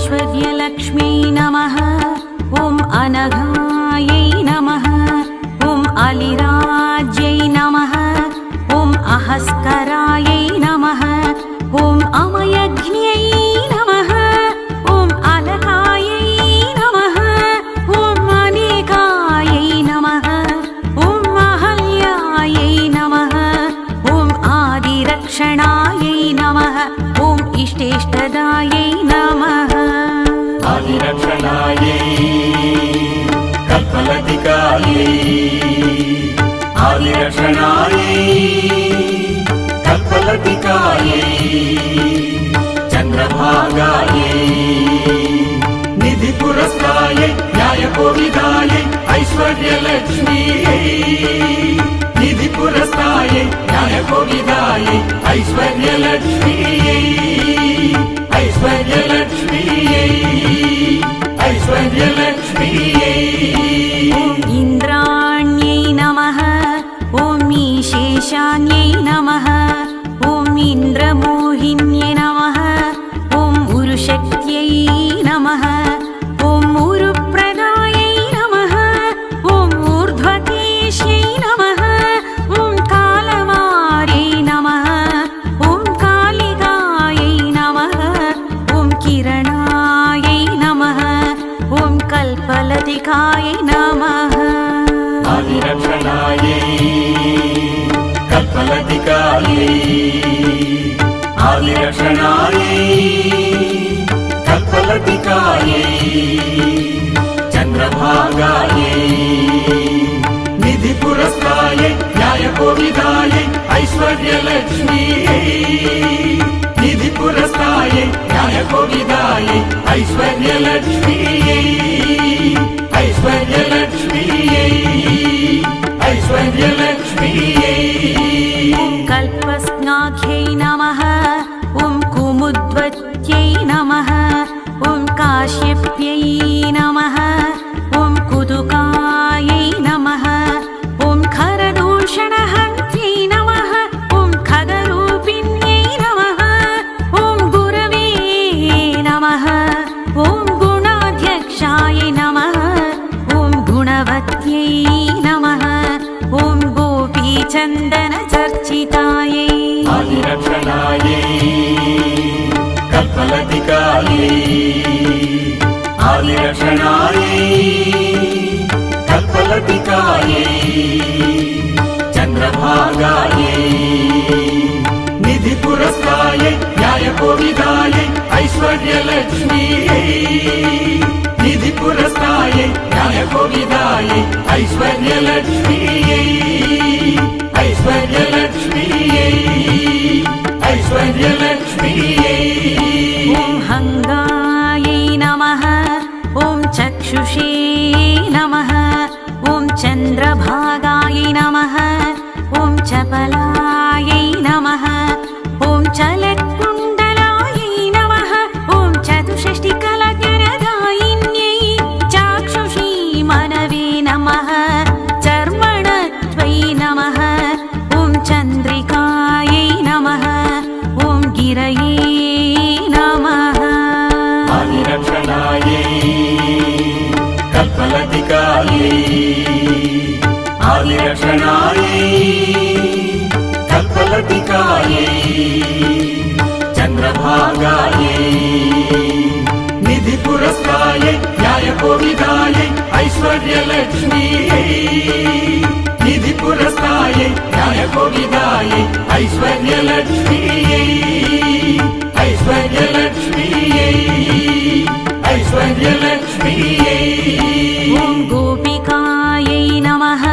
ऐश्वर्यलक्ष्म्यै नमः। ॐ अनघायै नमः। ॐ अलिराज्यै नमः। ॐ अहस्करायै नमः। ॐ अमयज्ञै नमः। ॐ अलकायै नमः। ॐ अनेकायै नमः। ॐ अहल्यायै नमः। ॐ आदिरक्षणायै नमः। ॐ इष्टेष्टदायै नमः। आदिरक्षणायै कल्पलतिकायै आदिरक्षणायै कल्पलतिकायै चन्द्रभागायै निधिपुरस्तायै न्यायकोविदायै ऐश्वर्यलक्ष्म्यै निधिपुरस्तायै न्यायकोविदायै ऐश्वर्यलक्ष्म्यै ऐश्वर्यलक्ष्म्यै ऐश्वर्यलक्ष्म्यै। ॐ इन्द्राण्यै नमः। ॐ ईशेशान्यै नमः। ॐ इन्द्रमोहिन्यै नमः। ॐ उरुशक्त्यै नमः। ॐ उरुप्रदायै नमः। ॐ ऊर्ध्वकेश्यै नमः। ॐ कालमार्यै नमः। ॐ कालिकायै नमः। ॐ किरणायै नमः। ॐ कल्पलतिकायै नमः। आदिरक्षणायै कल्पलतिकायै आदिरक्षणायै कल्पलतिकायै चन्द्रभागायै निधिपुरस्तायै न्यायकोविदायै ऐश्वर्यलक्ष्म्यै निधिपुरस्तायै न्यायकोविदायै ऐश्वर्यलक्ष्म्यै ऐश्वर्यलक्ष्म्यै ऐश्वर्यलक्ष्म्यै। ॐ कल्पस्नाख्यै नमः। ॐ कुमुद्वत्यै नमः। ॐ काश्यप्यै नमः। ॐ कुतुकायै नमः। ॐ खरदूषणहन्त्यै नमः। ॐ खगरूपिण्यै नमः। ॐ गुरवे नमः। ॐ गुणाध्यक्षायै नमः। ॐ गुणवत्यै नमः। ॐ गोपीचन्दनचर्चितायै आदिरक्षणायै कल्पलतिकायै आदिरक्षणायै कल्पलतिकायै चन्द्रभागायै निधिपुरस्तायै न्यायकोविदायै ऐश्वर्यलक्ष्म्यै निधिपुरस्तायै न्यायकोविदायै ऐश्वर्यलक्ष्म्यै ऐश्वर्यलक्ष्म्यै ऐश्वर्यलक्ष्म्यै। ॐ हङ्गायै नमः। ॐ चक्षुषे नमः। ॐ चन्द्रभागायै नमः। ॐ चपलायै नमः। ॐ चलत्कुण्डलायै नमः। ॐ चतुष्षष्टिकलज्ञनदायिन्यै चाक्षुषी मनवे नमः। चर्मणत्वै नमः। ॐ चन्द्रिकायै नमः। ॐ गिरये नमः। आदिरक्षणायै कल्पलतिकायै आदिरक्षणायै कल्पलतिकायै चन्द्रभागायै निधिपुरस्तायै न्यायकोविदायै ऐश्वर्यलक्ष्म्यै निधिपुरस्तायै न्यायकोविदायै ऐश्वर्यलक्ष्म्यै ऐश्वर्यलक्ष्म्यै ऐश्वर्यलक्ष्म्यै। ॐ गोपिकायै नमः।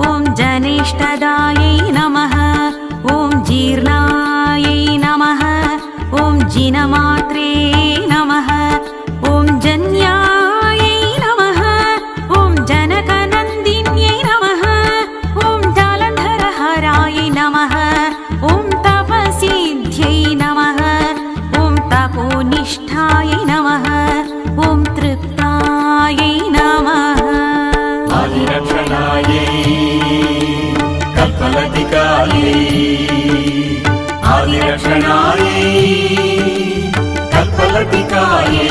ॐ जनेष्ठदायै नमः। ॐ जीर्णायै नमः। ॐ जिनमात्रे नमः। ॐ जन्यायै नमः। ॐ जनकनन्दिन्यै नमः। ॐ जालन्धरहरायै नमः। ॐ तपसिद्ध्यै नमः। ॐ तपोनिष्ठायै नमः। ॐ तृप्तायै नमः। आदिरक्षणायै कल्पलतिकायै आदिरक्षणायै कल्पलतिकायै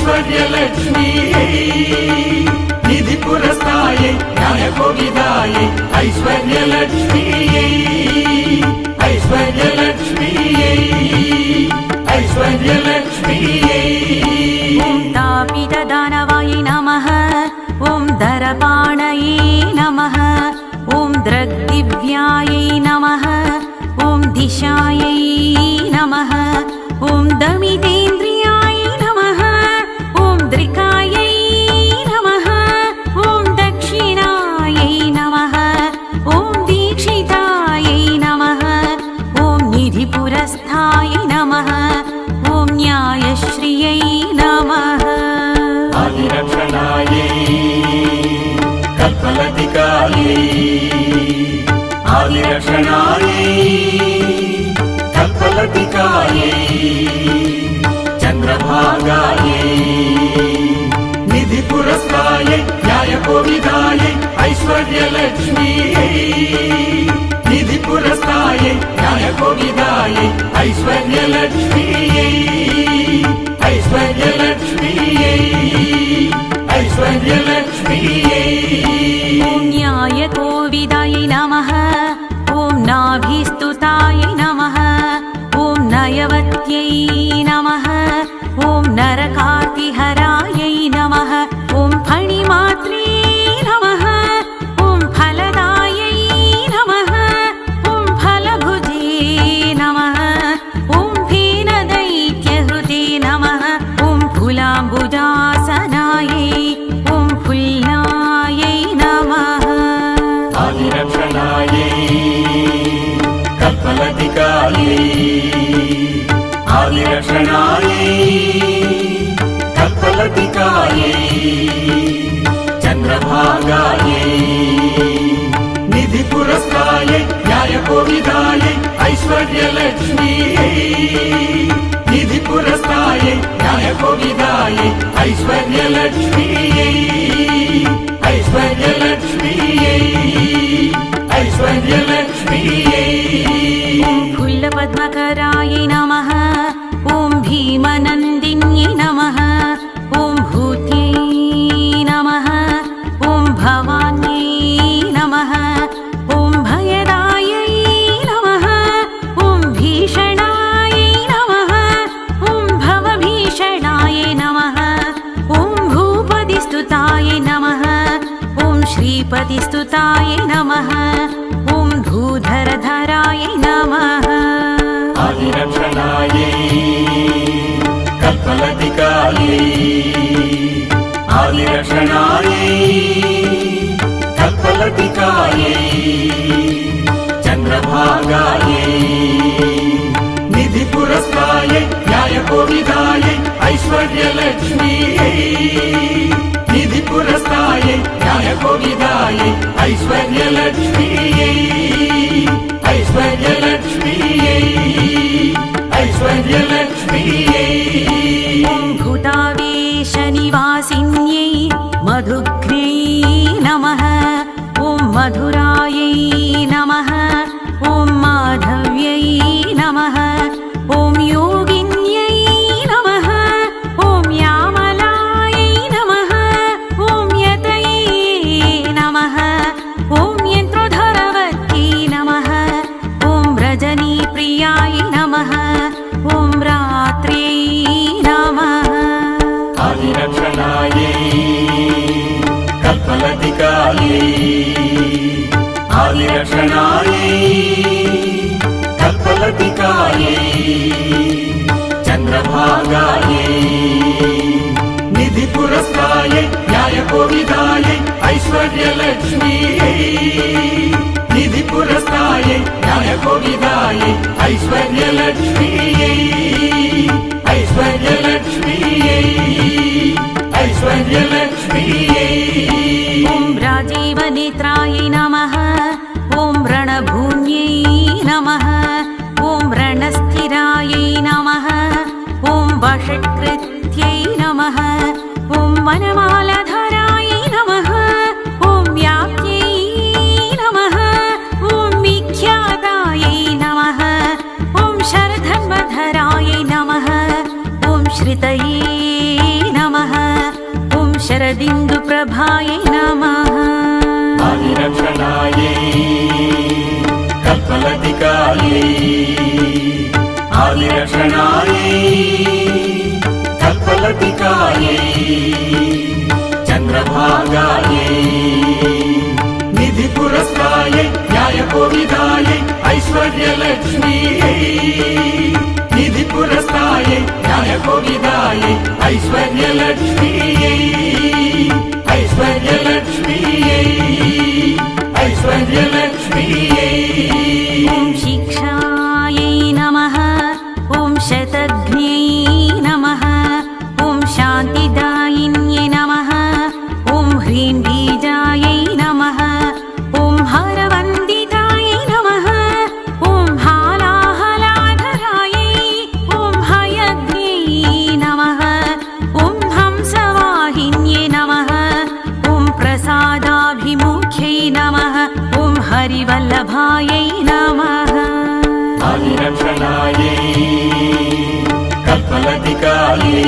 ऐश्वर्यलक्ष्मीयै निधिपुरस्तायै न्यायकोविदायै ऐश्वर्यलक्ष्मीयै ऐश्वर्यलक्ष्मीयै ऐश्वर्यलक्ष्मीयै ॐ तापितदानवायै नमः ॐ दरपाणये नमः ॐ दृग्दिव्यायै नमः ॐ दिशायै नमः ॐ दमितेन्द्रियाय नमः ॐ दृकायै नमः ॐ दक्षिणायै नमः ॐ दीक्षितायै नमः ॐ निधिपुरस्थाय नमः ॐ न्यायश्रियै नमः आदिरक्षणायै कल्पलतिकायै आदिरक्षणायै कल्पलतिकायै चन्द्रभागायै निधिपुरस्तायै न्यायकोविदायै ऐश्वर्यलक्ष्मीयै निधिपुरस्तायै न्यायकोविदायै ऐश्वर्यलक्ष्मीयै ऐश्वर्यलक्ष्मीयै ऐश्वर्यलक्ष्मीयै ॐ न्यायकोविदायै नमः ॐ नाभिस्तुताय नमः ॐ नयवत्यै नमः ॐ नरकार्तिहरायै नमः ॐ फणिमात्रे नमः ॐ फलदायै नमः ॐ फलभुजे नमः ॐ फेनदैत्यहृते नमः ॐ फुलाम्बुजासनायै ॐ फुल्लायै नमः आदिरक्षणायै कल्पलतिकायै आदिरक्षणायै कल्पलतिकायै चन्द्रभागायै निधिपुरस्तायै न्यायकोविदायै ऐश्वर्यलक्ष्मीयै निधिपुरस्तायै न्यायकोविदायै ऐश्वर्यलक्ष्मीयै ऐश्वर्यलक्ष्मीयै ऐश्वर्यलक्ष्मीयै ॐ फुल्लपद्मकराय नमः ॐ भीमनन्दिन्यै नमः ॐ भूत्यै नमः ॐ भवान्यै नमः ॐ भयदायै नमः ॐ भीषणायै नमः ॐ भवभीषणाय नमः ॐ भूपतिस्तुताय नमः ॐ श्रीपतिस्तुताय नमः ॐ भूधरधराय नमः आदिरक्षणायै कल्पलतिकायै आदिरक्षणायै कल्पलतिकायै चन्द्रभागायै निधिपुरस्तायै न्यायकोविदायै ऐश्वर्यलक्ष्मीयै निधिपुरस्तायै न्यायकोविदायै ऐश्वर्यलक्ष्मीयै ऐश्वर्यलक्ष्मीयै ऐश्वर्यलक्ष्मीयै ॐ भूतावेशनिवासिन्यै मधुघ्नै नमः ॐ मधुरायै नमः ॐ माधव्यै नमः ॐ योगिन्यै नमः ॐ यामलायै नमः ॐ यतये नमः ॐ यन्त्रोधरवत्यै नमः ॐ रजनीप्रियाय नमः ॐ रात्र्यै नमः आदिरक्षणायै कल्पलतिकायै आदिरक्षणायै कल्पलतिकायै चन्द्रभागायै निधिपुरस्तायै न्यायकोविदायै ऐश्वर्यलक्ष्मीयै निधिपुरस्तायै न्यायकोविदायै ऐश्वर्यलक्ष्मीयै ऐश्वर्यलक्ष्मीयै ऐश्वर्यलक्ष्मीयै ॐ राजीवनेत्राय नमः ॐ रणभून्यै नमः ॐ रणस्थिरायै नमः ॐ वषट्कृत्यै नमः ॐ वनमालधराय नमः ॐ व्याप्यै नमः ॐ विख्यातायै नमः ॐ शरधर्मधराय नमः ॐ श्रितये नमः शरदिन्दुप्रभायै नमः आदिरक्षणायै कल्पलतिकायै आदिरक्षणायै कल्पलतिकायै चन्द्रभागायै निधिपुरस्तायै न्यायकोविदायै ऐश्वर्यलक्ष्मीयै निधिपुरस्तायै न्यायकोविदायै ऐश्वर्यलक्ष्मीयै ऐश्वर्यलक्ष्मीयै ऐश्वर्यलक्ष्मीयै ॐ शिक्षायै नमः ॐ शतघ्न्यै नमः ॐ शान्तिदायिन्यै नमः ॐ ह्रीं बीजायै नमः ॐ हरवन्दितायै नमः ॐ हालाहलाधरायै ॐ हयग्न्यै नमः ॐ हंसवाहिन्यै नमः ॐ प्रसादाभिमुख्यै नमः ॐ हरिवल्लभायै नमः आदिरक्षणायै कल्पलतिकायै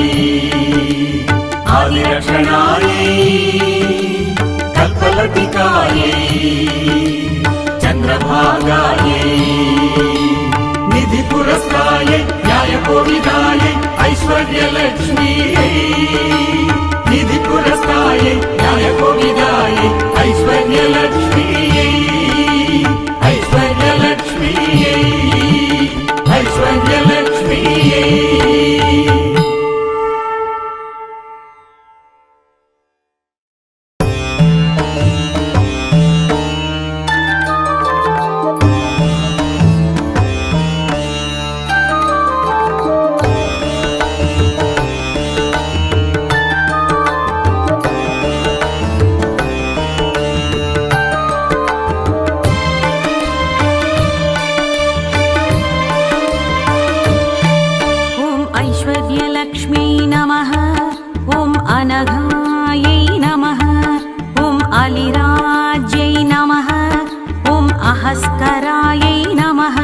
आदिरक्षणायै कल्पलतिकायै चन्द्रभागायै निधिपुरस्तायै न्यायकोविदायै ऐश्वर्यलक्ष्मीयै निधिपुरस्तायै न्यायकोविदायै ऐश्वर्यलक्ष्मीयै ऐश्वर्यलक्ष्मीयै ऐश्वर्यलक्ष्मीयै ऐश्वर्यलक्ष्म्यै नमः ॐ अनघायै नमः ॐ अलिराज्यै नमः ॐ अहस्करायै नमः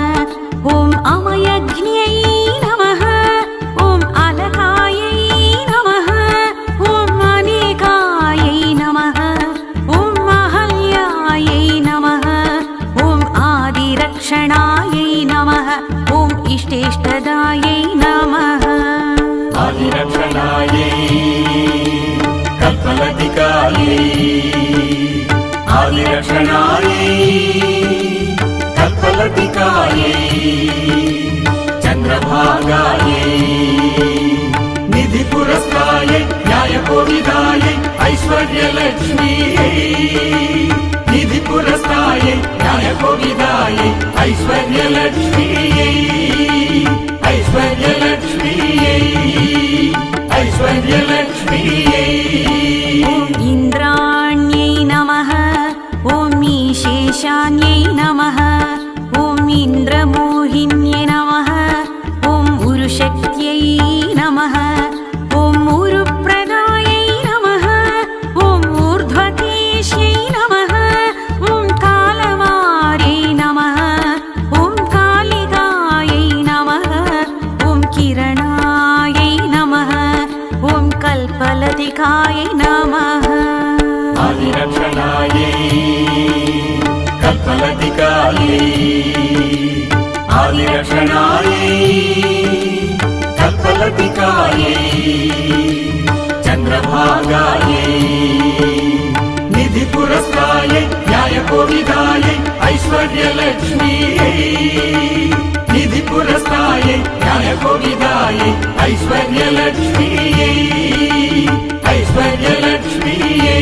ॐ अमयज्ञै नमः ॐ अलकायै नमः ॐ अनेकायै नमः ॐ अहल्यायै नमः ॐ आदिरक्षणायै नमः ॐ इष्टेष्टदायै नमः आदिरक्षणायै कल्पलतिकायै आदिरक्षणायै कल्पलतिकायै चन्द्रभागायै निधिपुरस्तायै न्यायकोविदायै ऐश्वर्यलक्ष्मीयै निधिपुरस्तायै न्यायकोविदायै ऐश्वर्यलक्ष्मीयै ऐश्वर्यलक्ष्मीयै ऐश्वर्यलक्ष्मीयै ॐ इन्द्राण्यै नमः ॐ ईशेशान्यै नमः ॐ इन्द्रमोहिन्यै नमः ॐ उरुशक्त्यै नमः ॐ उरुप्रदायै नमः ॐ ऊर्ध्वकेश्यै नमः ॐ कालवार्यै नमः ॐ कालिकायै नमः ॐ किरणायै नमः ॐ कल्पलतिकायै नमः आदिरक्षणायै कल्पलतिकायै आदिरक्षणायै कल्पलतिकायै चन्द्रभागायै निधिपुरस्तायै न्यायकोविदायै ऐश्वर्यलक्ष्मीयै निधिपुरस्तायै न्यायकोविदायै ऐश्वर्यलक्ष्मीयै ऐश्वर्यलक्ष्मीयै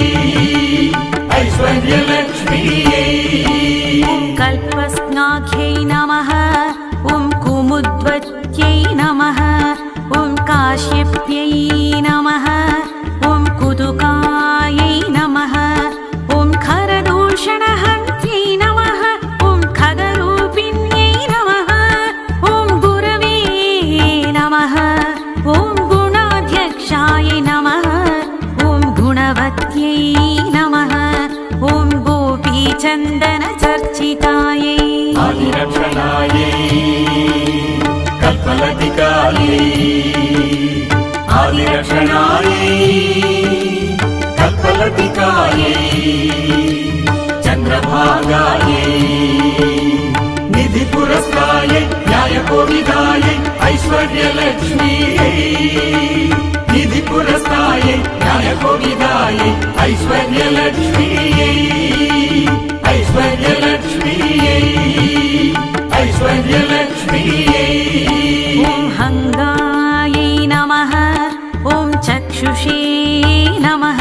ऐश्वर्यलक्ष्मीयै ॐ कल्पस्नाख्यै नमः ॐ कुमुद्वत्यै नमः ॐ काश्यप्यै नमः ॐ कुतुकायै नमः ॐ खरदूषणहन्त्यै नमः ॐ खगरूपिण्यै नमः ॐ गुरवे नमः ॐ गुणाध्यक्षायै नमः ॐ गुणवत्यै नमः ॐ गोपीचन्दनचर्चितायै आदिरक्षणायै कल्पलतिकायै आदिरक्षणायै कल्पलतिकायै चन्द्रभागायै निधिपुरस्तायै न्यायकोविदायै ऐश्वर्यलक्ष्मीयै निधिपुरस्तायै न्यायकोविदायै ऐश्वर्यलक्ष्मीयै ऐश्वर्यलक्ष्मीयै ऐश्वर्यलक्ष्मीयै ॐ हङ्गायै नमः ॐ चक्षुषे नमः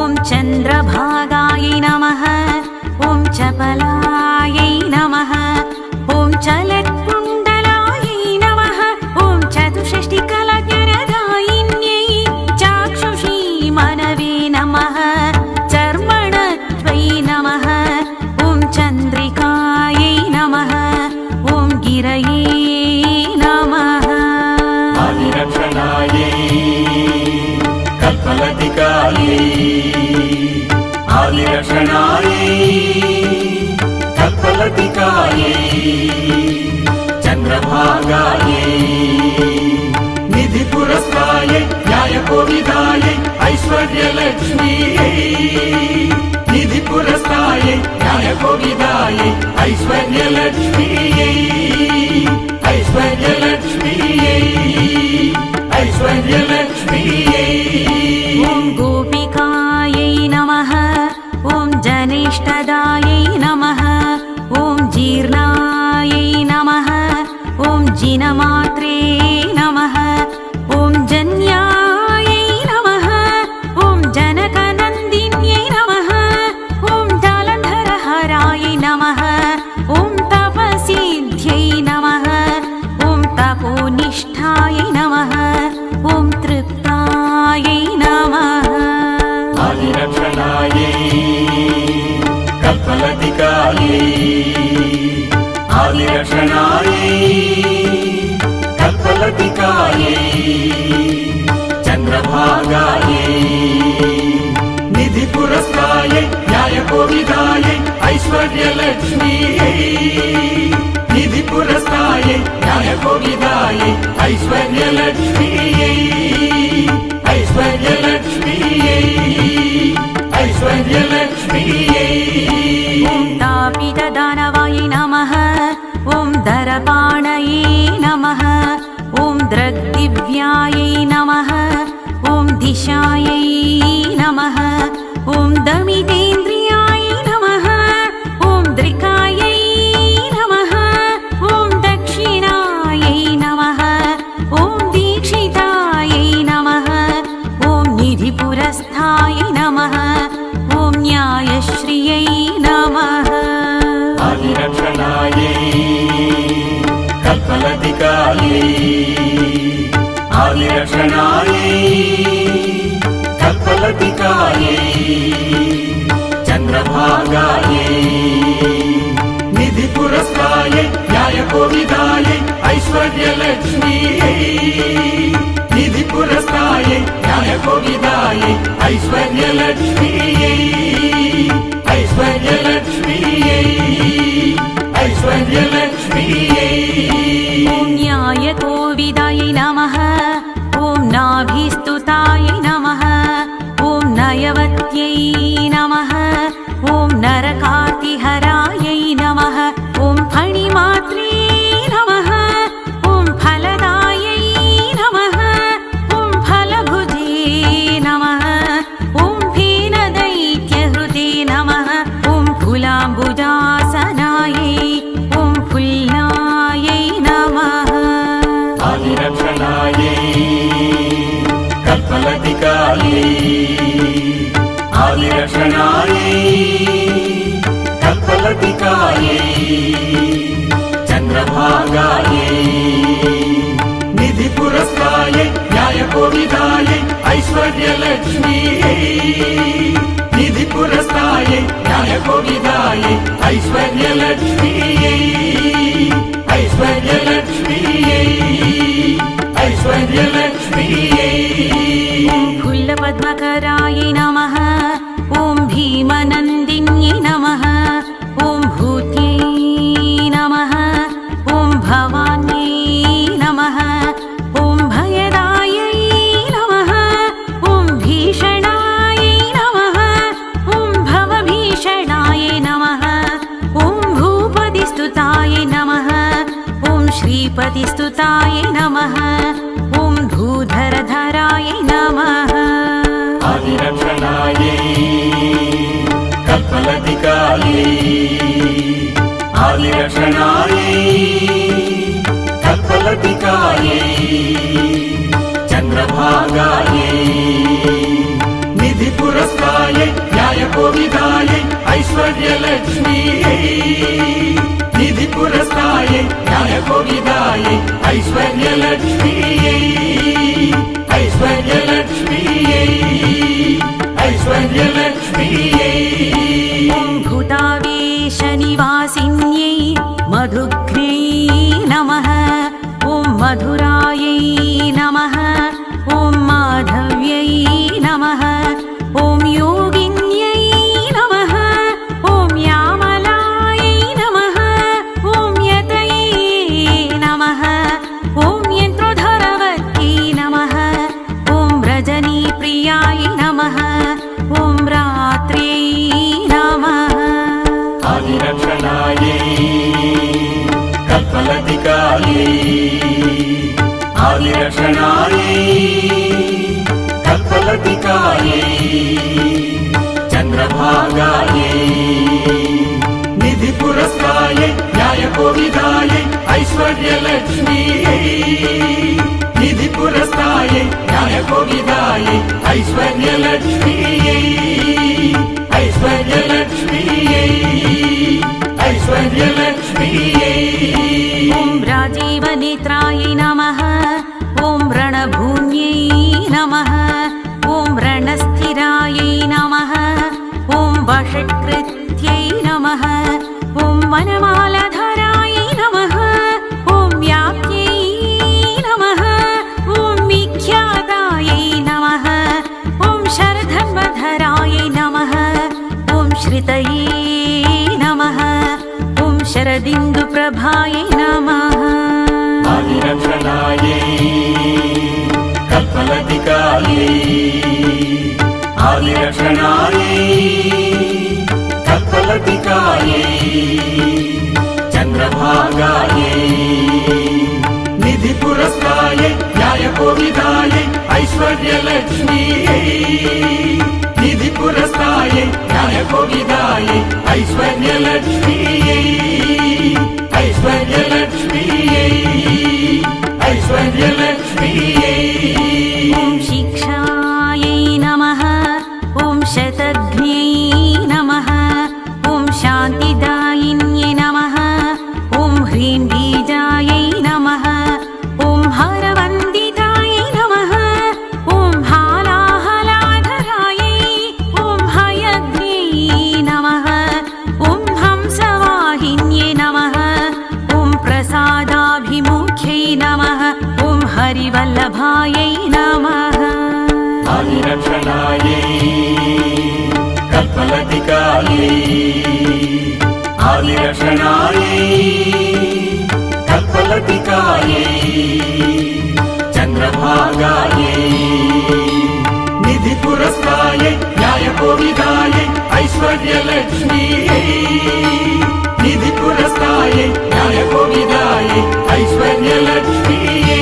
ॐ चन्द्रभागायै नमः ॐ चपलायै नमः ॐ चलत्कुण्डलायै नमः ॐ चतुष्षष्टिकलाज्ञानदायिन्यै चाक्षुषी मनवे नमः चर्मणत्वै नमः ॐ चन्द्रिकायै नमः ॐ गिरये नमः आदिरक्षणायै कल्पलतिकायै आदिरक्षणायै कल्पलतिकायै चन्द्रभागायै निधिपुरस्तायै न्यायकोविदायै ऐश्वर्यलक्ष्मीयै निधिपुरस्तायै न्यायकोविदायै ऐश्वर्यलक्ष्मीयै ऐश्वर्यलक्ष्मीयै ऐश्वर्यलक्ष्मीयै ॐ गोपिकायै नमः ॐ जनेष्ठदायै नमः ॐ जीर्णायै नमः ॐ जिनमात्रे नमः ॐ जन्यायै नमः ॐ जनकनन्दिन्यै नमः ॐ जालन्धरहरायै नमः ॐ तपसिद्ध्यै नमः ॐ तपोनिष्ठायै नमः ॐ तृप्तायै नमः आदिरक्षणायै कल्पलतिकायै आदिरक्षणायै कल्पलतिकायै चन्द्रभागायै निधिपुरस्तायै न्यायकोविदायै ऐश्वर्यलक्ष्मीयै निधिपुरस्तायै न्यायकोविदायै ऐश्वर्यलक्ष्मीयै ऐश्वर्यलक्ष्मीयै ऐश्वर्यलक्ष्मीयै ॐ तापितदानवायै नमः ॐ दरपाणये नमः ॐ दृग्दिव्यायै नमः ॐ दिशायै नमः ॐ दमितेन्द्रियायै नमः ॐ दृकायै नमः ॐ दक्षिणायै नमः ॐ दीक्षितायै नमः ॐ निधिपुरस्थायै नमः ॐ न्यायश्रियै नमः आदिरक्षणायै कल्पलतिकायै आदिरक्षणायै कल्पलतिकायै चन्द्रभागायै निधिपुरस्तायै न्यायकोविदायै ऐश्वर्यलक्ष्मीयै निधिपुरस्तायै न्यायकोविदायै ऐश्वर्यलक्ष्मीयै ऐश्वर्यलक्ष्मीयै ऐश्वर्यलक्ष्मीयै ॐ न्यायकोविदायै नमः ॐ नाभिस्तुतायै नमः ॐ नयवत्यै नमः ॐ नरकातिहरायै नमः ॐ फणिमात्रे नमः ॐ फलदायै नमः ॐ फलभुजे नमः ॐ फेनदैत्यहृते नमः ॐ फुलाम्बुजासनायै ॐ फुल्लायै नमः आदिरक्षणायै कल्पलतिकायै आदिरक्षणायै कल्पलतिकायै चन्द्रभागायै निधिपुरस्तायै न्यायकोविदायै ऐश्वर्यलक्ष्मीयै निधिपुरस्तायै न्यायकोविदायै ऐश्वर्यलक्ष्मीयै ऐश्वर्यलक्ष्मीयै ऐश्वर्यलक्ष्मीयै ॐ फुल्लपद्मकरायै नमः ॐ भीमनन्दिन्यै नमः ॐ भूत्यै नमः ॐ भवान्यै नमः ॐ भयदायै नमः ॐ भीषणायै नमः श्रीपतिस्तुतायै नमः ॐ भूधरधरायै नमः आदिरक्षणायै कल्पलतिकायै आदिरक्षणायै कल्पलतिकायै चन्द्रभागायै निधिपुरस्तायै न्यायकोविदायै ऐश्वर्यलक्ष्मीयै निधिपुरस्तायै न्यायकोविदायै ऐश्वर्यलक्ष्मीयै ऐश्वर्यलक्ष्मीयै ऐश्वर्यलक्ष्मीयै ॐ भूतावेशनिवासिन्यै मधुघ्नै नमः ॐ मधुरायै नमः ॐ माधव्यै नमः ॐ योगिन्यै नमः ॐ यामलायै नमः ॐ यतये नमः ॐ यन्त्रोधरवत्यै नमः ॐ रजनीप्रियायै नमः ॐ रात्र्यै नमः आदिरक्षणायै कल्पलतिकायै आदिरक्षणायै कल्पलतिकायै चन्द्रभागायै निधिपुरस्तायै न्यायकोविदायै ऐश्वर्यलक्ष्मीयै निधिपुरस्तायै न्यायकोविदायै ऐश्वर्यलक्ष्मीयै ऐश्वर्यलक्ष्मीयै ऐश्वर्यलक्ष्मीयै ॐ राजीवनेत्रायै नमः ॐ रणभूम्यै नमः ॐ रणस्थिरायै नमः ॐ वषट्कृत्यै नमः ॐ वनमालधरायै नमः ॐ व्याप्त्यै नमः ॐ विख्यातायै नमः ॐ शरधन्वधरायै नमः ॐ श्रितये नमः ॐ शरदिन्दुप्रभायै नमः आदिरक्षणायै कल्पलतिकायै आदिरक्षणायै कल्पलतिकायै चन्द्रभागायै निधिपुरस्तायै न्यायकोविदायै ऐश्वर्यलक्ष्मीयै निधिपुरस्तायै न्यायकोविदायै ऐश्वर्यलक्ष्मीयै ऐश्वर्यलक्ष्मीयै ऐश्वर्यलक्ष्मीयै ॐ शिक्षायै नमः ॐ शतघ्न्यै नमः ॐ शान्तिदायिन्यै नमः ॐ ह्रीं बीजायै नमः ॐ हरवन्दितायै नमः ॐ हालाहलाधरायै ॐ हयग्न्यै नमः ॐ हंसवाहिन्यै नमः ॐ प्रसादाभिमुख्यै नमः ॐ हरिवल्लभायै नमः आदिरक्षणायै कल्पलतिकायै आदिरक्षणायै कल्पलतिकायै चन्द्रभागायै निधिपुरस्तायै न्यायकोविदायै ऐश्वर्यलक्ष्मीयै निधिपुरस्तायै न्यायकोविदायै ऐश्वर्यलक्ष्मीयै